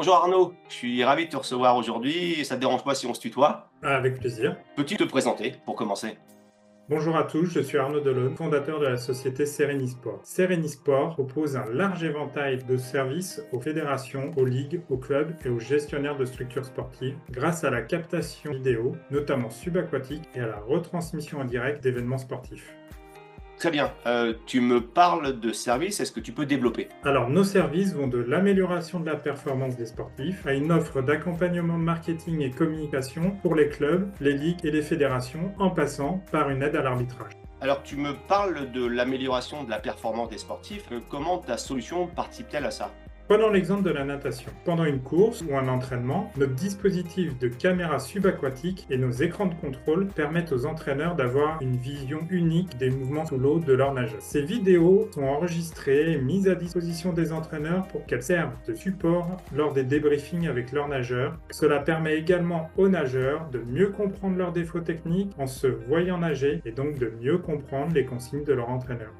Bonjour Arnaud, je suis ravi de te recevoir aujourd'hui. Ça te dérange pas si on se tutoie? Avec plaisir. Peux-tu te présenter pour commencer? Bonjour à tous, je suis Arnaud Delon, fondateur de la société Serenisport. Serenisport propose un large éventail de services aux fédérations, aux ligues, aux clubs et aux gestionnaires de structures sportives grâce à la captation vidéo, notamment subaquatique, et à la retransmission en direct d'événements sportifs. Très bien, tu me parles de service, est-ce que tu peux développer? Alors, nos services vont de l'amélioration de la performance des sportifs à une offre d'accompagnement marketing et communication pour les clubs, les ligues et les fédérations, en passant par une aide à l'arbitrage. Alors tu me parles de l'amélioration de la performance des sportifs, comment ta solution participe-t-elle à ça? Prenons l'exemple de la natation. Pendant une course ou un entraînement, notre dispositif de caméra subaquatique et nos écrans de contrôle permettent aux entraîneurs d'avoir une vision unique des mouvements sous l'eau de leurs nageurs. Ces vidéos sont enregistrées et mises à disposition des entraîneurs pour qu'elles servent de support lors des débriefings avec leurs nageurs. Cela permet également aux nageurs de mieux comprendre leurs défauts techniques en se voyant nager et donc de mieux comprendre les consignes de leur entraîneur.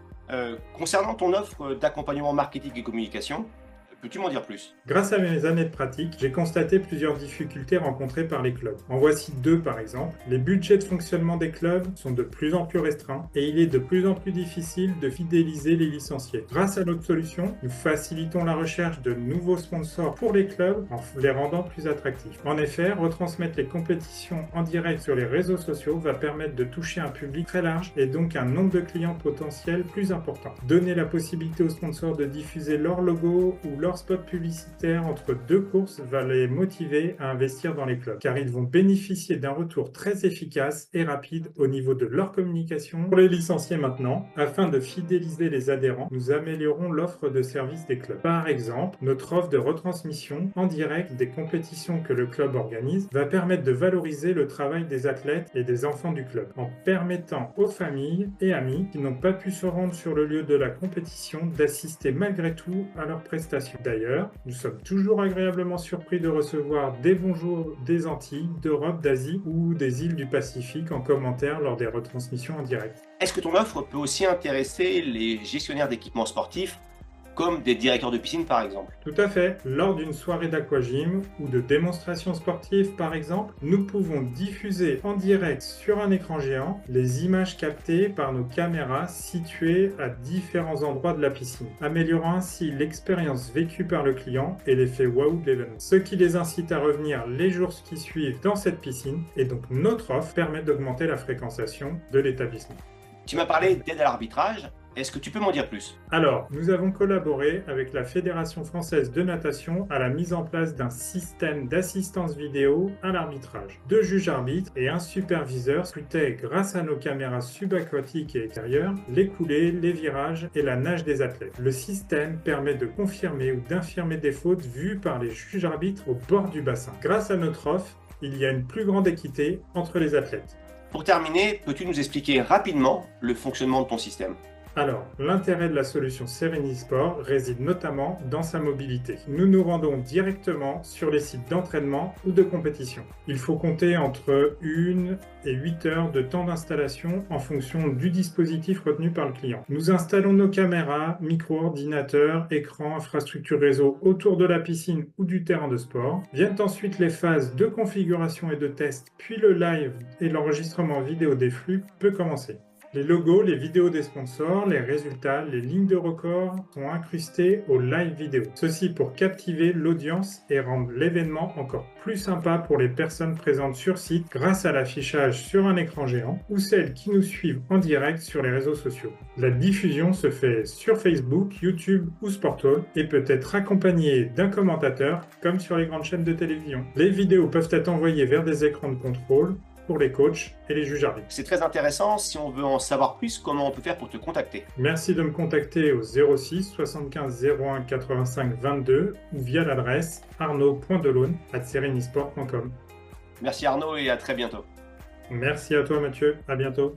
Concernant ton offre d'accompagnement marketing et communication, peux-tu m'en dire plus? Grâce à mes années de pratique, j'ai constaté plusieurs difficultés rencontrées par les clubs. En voici deux par exemple. Les budgets de fonctionnement des clubs sont de plus en plus restreints et il est de plus en plus difficile de fidéliser les licenciés. Grâce à notre solution, nous facilitons la recherche de nouveaux sponsors pour les clubs en les rendant plus attractifs. En effet, retransmettre les compétitions en direct sur les réseaux sociaux va permettre de toucher un public très large et donc un nombre de clients potentiels plus important. Donner la possibilité aux sponsors de diffuser leur logo ou leur spot publicitaire entre deux courses va les motiver à investir dans les clubs, car ils vont bénéficier d'un retour très efficace et rapide au niveau de leur communication. Pour les licenciés maintenant, afin de fidéliser les adhérents, nous améliorons l'offre de services des clubs. Par exemple, notre offre de retransmission en direct des compétitions que le club organise va permettre de valoriser le travail des athlètes et des enfants du club, en permettant aux familles et amis qui n'ont pas pu se rendre sur le lieu de la compétition d'assister malgré tout à leurs prestations. D'ailleurs, nous sommes toujours agréablement surpris de recevoir des bonjours des Antilles, d'Europe, d'Asie ou des îles du Pacifique en commentaire lors des retransmissions en direct. Est-ce que ton offre peut aussi intéresser les gestionnaires d'équipements sportifs, comme des directeurs de piscine par exemple? Tout à fait. Lors d'une soirée d'aquagym ou de démonstration sportive par exemple, nous pouvons diffuser en direct sur un écran géant les images captées par nos caméras situées à différents endroits de la piscine, améliorant ainsi l'expérience vécue par le client et l'effet waouh de l'événement. Ce qui les incite à revenir les jours qui suivent dans cette piscine, et donc notre offre permet d'augmenter la fréquentation de l'établissement. Tu m'as parlé d'aide à l'arbitrage, est-ce que tu peux m'en dire plus? Alors, nous avons collaboré avec la Fédération française de natation à la mise en place d'un système d'assistance vidéo à l'arbitrage. Deux juges-arbitres et un superviseur scrutaient, grâce à nos caméras subaquatiques et extérieures, les coulées, les virages et la nage des athlètes. Le système permet de confirmer ou d'infirmer des fautes vues par les juges-arbitres au bord du bassin. Grâce à notre offre, il y a une plus grande équité entre les athlètes. Pour terminer, peux-tu nous expliquer rapidement le fonctionnement de ton système? Alors, l'intérêt de la solution Serenisport réside notamment dans sa mobilité. Nous nous rendons directement sur les sites d'entraînement ou de compétition. Il faut compter entre 1 et 8 heures de temps d'installation en fonction du dispositif retenu par le client. Nous installons nos caméras, micro-ordinateurs, écrans, infrastructures réseau autour de la piscine ou du terrain de sport. Viennent ensuite les phases de configuration et de test, puis le live et l'enregistrement vidéo des flux peut commencer. Les logos, les vidéos des sponsors, les résultats, les lignes de record sont incrustés au live vidéo. Ceci pour captiver l'audience et rendre l'événement encore plus sympa pour les personnes présentes sur site grâce à l'affichage sur un écran géant ou celles qui nous suivent en direct sur les réseaux sociaux. La diffusion se fait sur Facebook, YouTube ou Sportall et peut être accompagnée d'un commentateur comme sur les grandes chaînes de télévision. Les vidéos peuvent être envoyées vers des écrans de contrôle pour les coachs et les juges arbitres. C'est très intéressant. Si on veut en savoir plus, comment on peut faire pour te contacter? Merci de me contacter au 06 75 01 85 22 ou via l'adresse arnaud.delaume@serenisport.com. Merci Arnaud et à très bientôt. Merci à toi Mathieu, à bientôt.